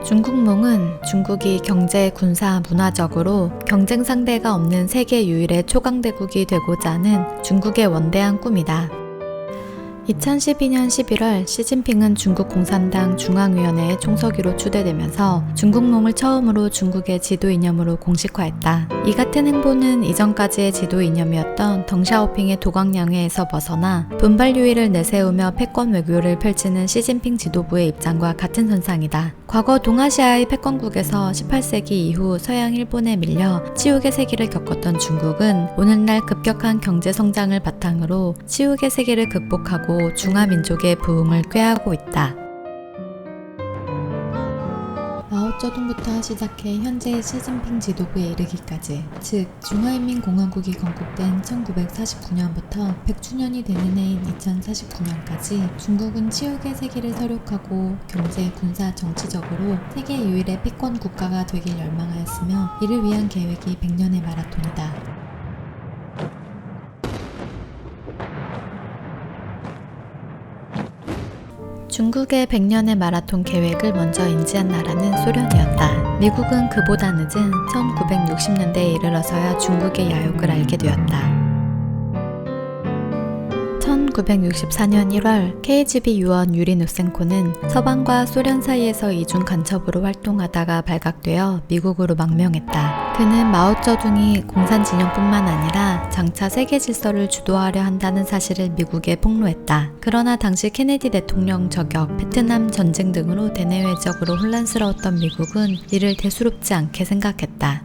중국몽은 중국이 경제, 군사, 문화적으로 경쟁 상대가 없는 세계 유일의 초강대국이 되고자 하는 중국의 원대한 꿈이다. 2012년 11월 시진핑은 중국 공산당 중앙위원회의 총서기로 추대되면서 중국몽을 처음으로 중국의 지도 이념으로 공식화했다. 이 같은 행보는 이전까지의 지도 이념이었던 덩샤오핑의 도광양회에서 벗어나 분발 유의를 내세우며 패권 외교를 펼치는 시진핑 지도부의 입장과 같은 선상이다. 과거 동아시아의 패권국에서 18세기 이후 서양 일본에 밀려 치욕의 세기를 겪었던 중국은 오늘날 급격한 경제 성장을 바탕으로 치욕의 세기를 극복하고 중화민족의 부흥을 꾀하고 있다. 마오쩌둥부터 시작해 현재의 시진핑 지도부에 이르기까지, 즉 중화인민공화국이 건국된 1949년부터 100주년이 되는 해인 2049년까지 중국은 치욕의 세기를 설욕하고 경제, 군사, 정치적으로 세계 유일의 패권 국가가 되길 열망하였으며 이를 위한 계획이 100년의 마라톤이다. 중국의 100년의 마라톤 계획을 먼저 인지한 나라는 소련이었다. 미국은 그보다 늦은 1960년대에 이르러서야 중국의 야욕을 알게 되었다. 1964년 1월 KGB 요원 유리 누센코는 서방과 소련 사이에서 이중 간첩으로 활동하다가 발각되어 미국으로 망명했다. 그는 마오쩌둥이 공산 진영뿐만 아니라 장차 세계 질서를 주도하려 한다는 사실을 미국에 폭로했다. 그러나 당시 케네디 대통령 저격, 베트남 전쟁 등으로 대내외적으로 혼란스러웠던 미국은 이를 대수롭지 않게 생각했다.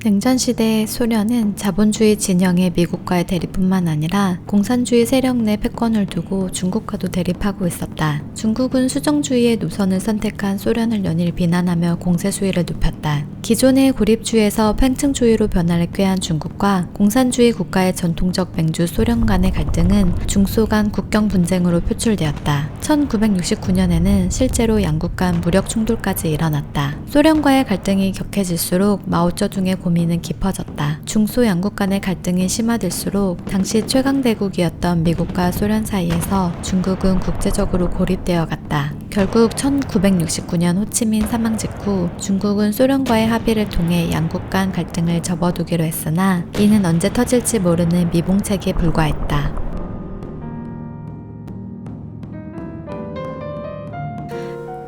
냉전시대의 소련은 자본주의 진영의 미국과의 대립뿐만 아니라 공산주의 세력 내 패권을 두고 중국과도 대립하고 있었다. 중국은 수정주의의 노선을 선택한 소련을 연일 비난하며 공세 수위를 높였다. 기존의 고립주의에서 팽층주의로 변화를 꾀한 중국과 공산주의 국가의 전통적 맹주 소련 간의 갈등은 중소 간 국경 분쟁으로 표출되었다. 1969년에는 실제로 양국 간 무력 충돌까지 일어났다. 소련과의 갈등이 격해질수록 마오쩌둥의 고민은 깊어졌다. 중소 양국 간의 갈등이 심화될수록 당시 최강대국이었던 미국과 소련 사이에서 중국은 국제적으로 고립되어 갔다. 결국 1969년 호치민 사망 직후 중국은 소련과의 합의를 통해 양국 간 갈등을 접어두기로 했으나 이는 언제 터질지 모르는 미봉책에 불과했다.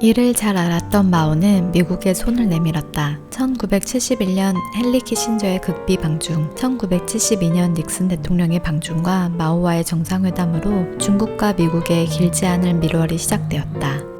이를 잘 알았던 마오는 미국의 손을 내밀었다. 1971년 헨리 키신저의 극비 방중, 1972년 닉슨 대통령의 방중과 마오와의 정상회담으로 중국과 미국의 길지 않은 밀월이 시작되었다.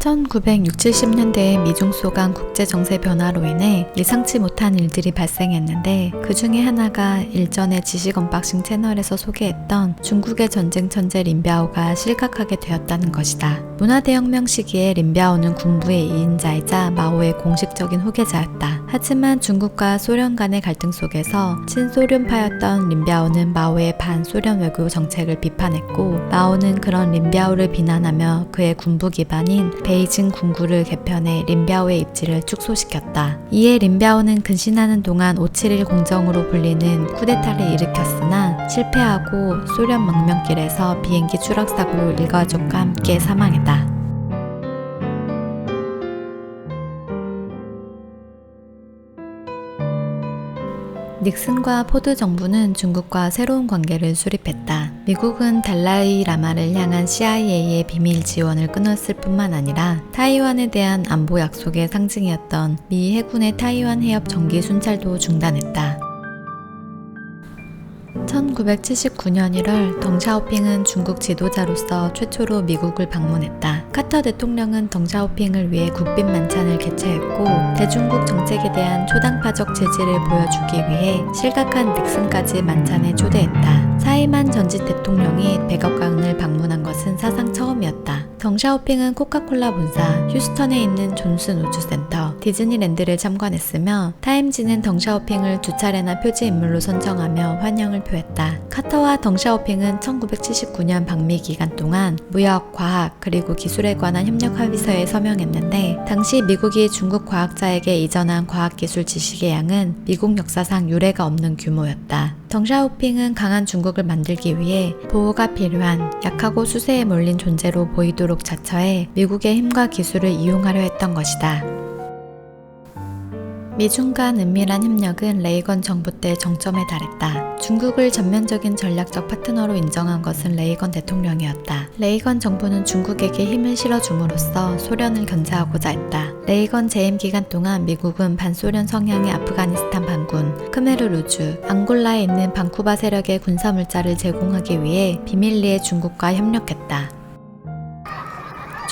1960, 70년대의 미중소 간 국제정세 변화로 인해 예상치 못한 일들이 발생했는데 그 중에 하나가 일전에 지식 언박싱 채널에서 소개했던 중국의 전쟁 천재 린비아오가 실각하게 되었다는 것이다. 문화대혁명 시기에 린비아오는 군부의 2인자이자 마오의 공식적인 후계자였다. 하지만 중국과 소련 간의 갈등 속에서 친소련파였던 린비아오는 마오의 반소련 외교 정책을 비판했고 마오는 그런 린비아오를 비난하며 그의 군부 기반인 베이징 군구를 개편해 린비아오의 입지를 축소시켰다. 이에 린비아오는 근신하는 동안 5.7일 공정으로 불리는 쿠데타를 일으켰으나 실패하고 소련 망명길에서 비행기 추락사고로 일가족과 함께 사망했다. 닉슨과 포드 정부는 중국과 새로운 관계를 수립했다. 미국은 달라이 라마를 향한 CIA의 비밀 지원을 끊었을 뿐만 아니라 타이완에 대한 안보 약속의 상징이었던 미 해군의 타이완 해협 정기 순찰도 중단했다. 1979년 1월 덩샤오핑은 중국 지도자로서 최초로 미국을 방문했다. 카터 대통령은 덩샤오핑을 위해 국빈 만찬을 개최했고 대중국 정책에 대한 초당파적 재질을 보여주기 위해 실각한 닉슨까지 만찬에 초대했다. 사이만 전직 대통령이 백악관을 방문한 것은 사상 처음이었다. 덩샤오핑은 코카콜라 본사, 휴스턴에 있는 존슨 우주센터, 디즈니랜드를 참관했으며 타임지는 덩샤오핑을 2차례나 표지 인물로 선정하며 환영을 표했다. 카터와 덩샤오핑은 1979년 방미 기간 동안 무역, 과학, 그리고 기술에 관한 협력 합의서에 서명했는데 당시 미국이 중국 과학자에게 이전한 과학기술 지식의 양은 미국 역사상 유례가 없는 규모였다. 덩샤오핑은 강한 중국을 만들기 위해 보호가 필요한 약하고 수세에 몰린 존재로 보이도록 자처해 미국의 힘과 기술을 이용하려 했던 것이다. 미중 간 은밀한 협력은 레이건 정부 때 정점에 달했다. 중국을 전면적인 전략적 파트너로 인정한 것은 레이건 대통령이었다. 레이건 정부는 중국에게 힘을 실어줌으로써 소련을 견제하고자 했다. 레이건 재임 기간 동안 미국은 반소련 성향의 아프가니스탄 반군, 크메르루주, 앙골라에 있는 반쿠바 세력의 군사물자를 제공하기 위해 비밀리에 중국과 협력했다.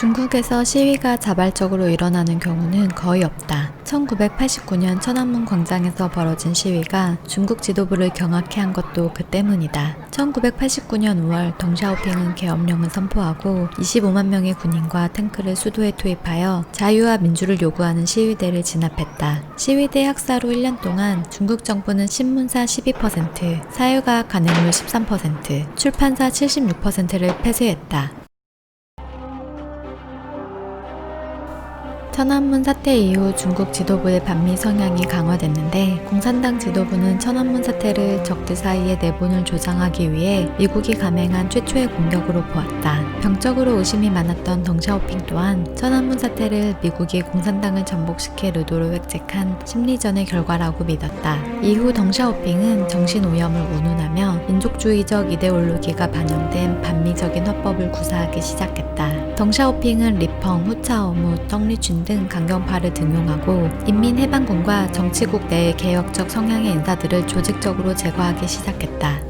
중국에서 시위가 자발적으로 일어나는 경우는 거의 없다. 1989년 천안문 광장에서 벌어진 시위가 중국 지도부를 경악해 한 것도 그 때문이다. 1989년 5월 덩샤오핑은 계엄령을 선포하고 25만 명의 군인과 탱크를 수도에 투입하여 자유와 민주를 요구하는 시위대를 진압했다. 시위대 학살로 1년 동안 중국 정부는 신문사 12%, 사유과학 간행물 13%, 출판사 76%를 폐쇄했다. 천안문 사태 이후 중국 지도부의 반미 성향이 강화됐는데 공산당 지도부는 천안문 사태를 적들 사이의 내분을 조장하기 위해 미국이 감행한 최초의 공격으로 보았다. 병적으로 의심이 많았던 덩샤오핑 또한 천안문 사태를 미국이 공산당을 전복시킬 의도로 획책한 심리전의 결과라고 믿었다. 이후 덩샤오핑은 정신오염을 운운하며 민족주의적 이데올로기가 반영된 반미적인 화법을 구사하기 시작했다. 덩샤오핑은 리펑, 후차오무, 떡리춘 등 강경파를 등용하고 인민해방군과 정치국 내의 개혁적 성향의 인사들을 조직적으로 제거하기 시작했다.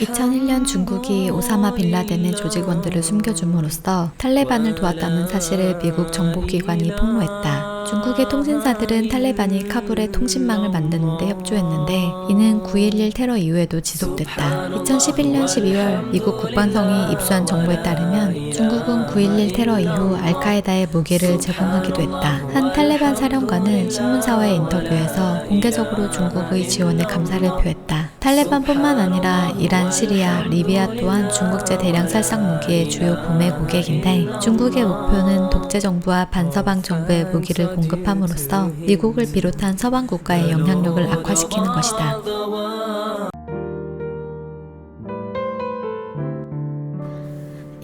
(2001년) 중국이 오사마 빈라덴의 조직원들을 숨겨줌으로써 탈레반을 도왔다는 사실을 미국 정보기관이 폭로했다. 중국의 통신사들은 탈레반이 카불에 통신망을 만드는 데 협조했는데 이는 9.11 테러 이후에도 지속됐다. 2011년 12월 미국 국방성이 입수한 정보에 따르면 중국은 9.11 테러 이후 알카에다의 무기를 제공하기도 했다. 한 탈레반 사령관은 신문사와의 인터뷰에서 공개적으로 중국의 지원에 감사를 표했다. 탈레반뿐만 아니라 이란, 시리아, 리비아 또한 중국제 대량 살상 무기의 주요 구매 고객인데 중국의 목표는 독재 정부와 반서방 정부의 무기를 공급함으로써 미국을 비롯한 서방 국가의 영향력을 악화시키는 것이다.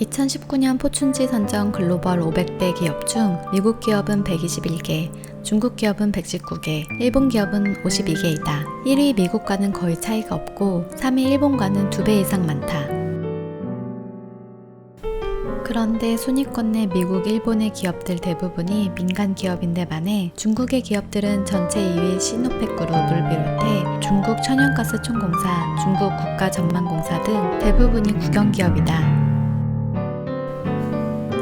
2019년 포춘지 선정 글로벌 500대 기업 중 미국 기업은 121개, 중국 기업은 119개, 일본 기업은 52개이다. 1위 미국과는 거의 차이가 없고 3위 일본과는 2배 이상 많다. 그런데 순위권 내 미국, 일본의 기업들 대부분이 민간 기업인데 반해 중국의 기업들은 전체 2위 시노펙 그룹을 비롯해 중국 천연가스총공사, 중국 국가전망공사 등 대부분이 국영기업이다.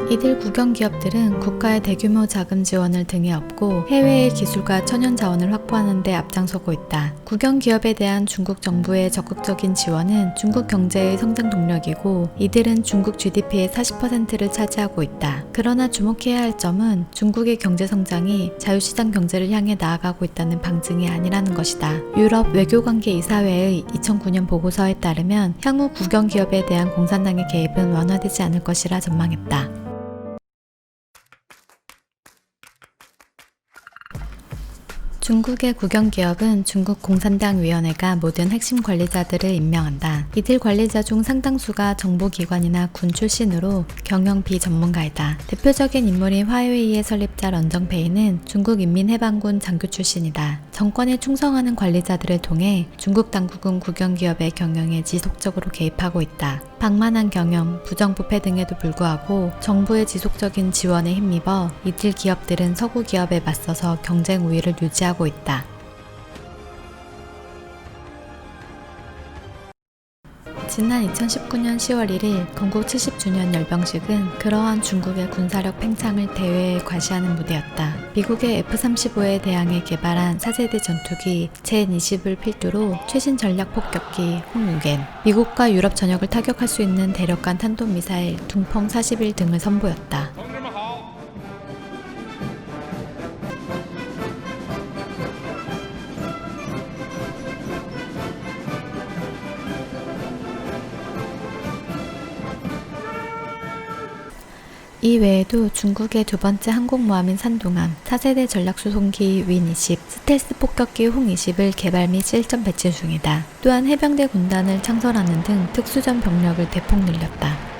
이들 국영기업들은 국가의 대규모 자금 지원을 등에 업고 해외의 기술과 천연 자원을 확보하는 데 앞장서고 있다. 국영기업에 대한 중국 정부의 적극적인 지원은 중국 경제의 성장 동력이고 이들은 중국 GDP의 40%를 차지하고 있다. 그러나 주목해야 할 점은 중국의 경제 성장이 자유시장 경제를 향해 나아가고 있다는 방증이 아니라는 것이다. 유럽 외교관계 이사회의 2009년 보고서에 따르면 향후 국영기업에 대한 공산당의 개입은 완화되지 않을 것이라 전망했다. 중국의 국영기업은 중국 공산당위원회가 모든 핵심 관리자들을 임명한다. 이들 관리자 중 상당수가 정보기관이나 군 출신으로 경영 비전문가이다. 대표적인 인물인 화웨이의 설립자 런정페이는 중국 인민해방군 장교 출신이다. 정권에 충성하는 관리자들을 통해 중국 당국은 국영기업의 경영에 지속적으로 개입하고 있다. 방만한 경영, 부정부패 등에도 불구하고 정부의 지속적인 지원에 힘입어 이들 기업들은 서구 기업에 맞서서 경쟁 우위를 유지하고 있다. 지난 2019년 10월 1일 건국 70주년 열병식은 그러한 중국의 군사력 팽창을 대회에 과시하는 무대였다. 미국의 F-35에 대항해 개발한 4세대 전투기 제-20을 필두로 최신 전략 폭격기 홍무겐, 미국과 유럽 전역을 타격할 수 있는 대륙간 탄도미사일 둥펑 41 등을 선보였다. 이 외에도 중국의 두 번째 항공모함인 산둥함, 4세대 전략수송기 윈20, 스텔스 폭격기 홍20을 개발 및 실전 배치 중이다. 또한 해병대 군단을 창설하는 등 특수전 병력을 대폭 늘렸다.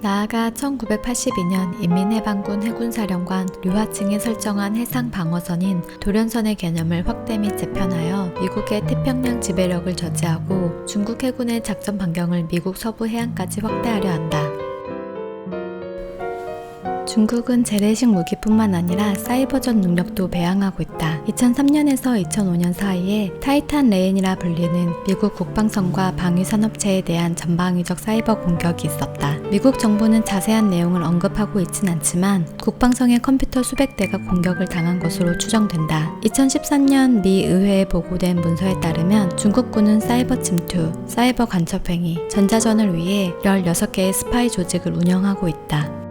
나아가 1982년 인민해방군 해군사령관 류하칭이 설정한 해상방어선인 도련선의 개념을 확대 및 재편하여 미국의 태평양 지배력을 저지하고 중국 해군의 작전 반경을 미국 서부 해안까지 확대하려 한다. 중국은 재래식 무기뿐만 아니라 사이버전 능력도 배양하고 있다. 2003년에서 2005년 사이에 타이탄 레인이라 불리는 미국 국방선과 방위산업체에 대한 전방위적 사이버 공격이 있었다. 미국 정부는 자세한 내용을 언급하고 있진 않지만 국방성의 컴퓨터 수백 대가 공격을 당한 것으로 추정된다. 2013년 미 의회에 보고된 문서에 따르면 중국군은 사이버 침투, 사이버 간첩행위, 전자전을 위해 16개의 스파이 조직을 운영하고 있다.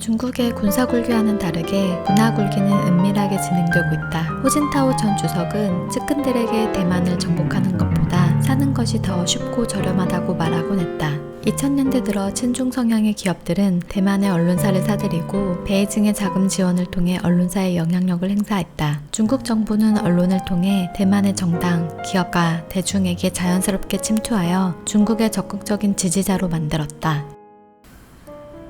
중국의 군사굴기와는 다르게 문화굴기는 은밀하게 진행되고 있다. 호진타오 전 주석은 측근들에게 대만을 정복하는 것보다 사는 것이 더 쉽고 저렴하다고 말하곤 했다. 2000년대 들어 친중 성향의 기업들은 대만의 언론사를 사들이고 베이징의 자금 지원을 통해 언론사의 영향력을 행사했다. 중국 정부는 언론을 통해 대만의 정당, 기업가, 대중에게 자연스럽게 침투하여 중국의 적극적인 지지자로 만들었다.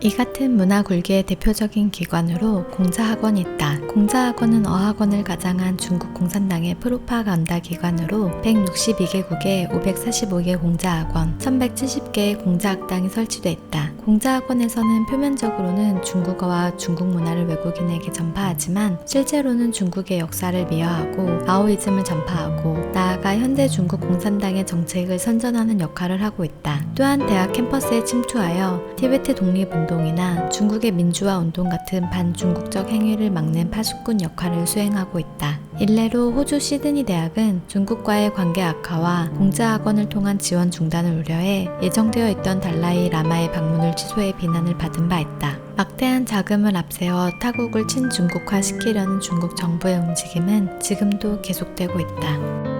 이 같은 문화굴기의 대표적인 기관으로 공자학원이 있다. 공자학원은 어학원을 가장한 중국 공산당의 프로파간다 기관으로 162개국에 545개 공자학원, 1170개의 공자학당이 설치돼 있다. 공자학원에서는 표면적으로는 중국어와 중국 문화를 외국인에게 전파하지만 실제로는 중국의 역사를 미화하고 마오이즘을 전파하고 나아가 현대 중국 공산당의 정책을 선전하는 역할을 하고 있다. 또한 대학 캠퍼스에 침투하여 티베트 독립운동이나 중국의 민주화 운동 같은 반중국적 행위를 막는 파수꾼 역할을 수행하고 있다. 일례로 호주 시드니 대학은 중국과의 관계 악화와 공자학원을 통한 지원 중단을 우려해 예정되어 있던 달라이 라마의 방문을 취소해 비난을 받은 바 있다. 막대한 자금을 앞세워 타국을 친중국화시키려는 중국 정부의 움직임은 지금도 계속되고 있다.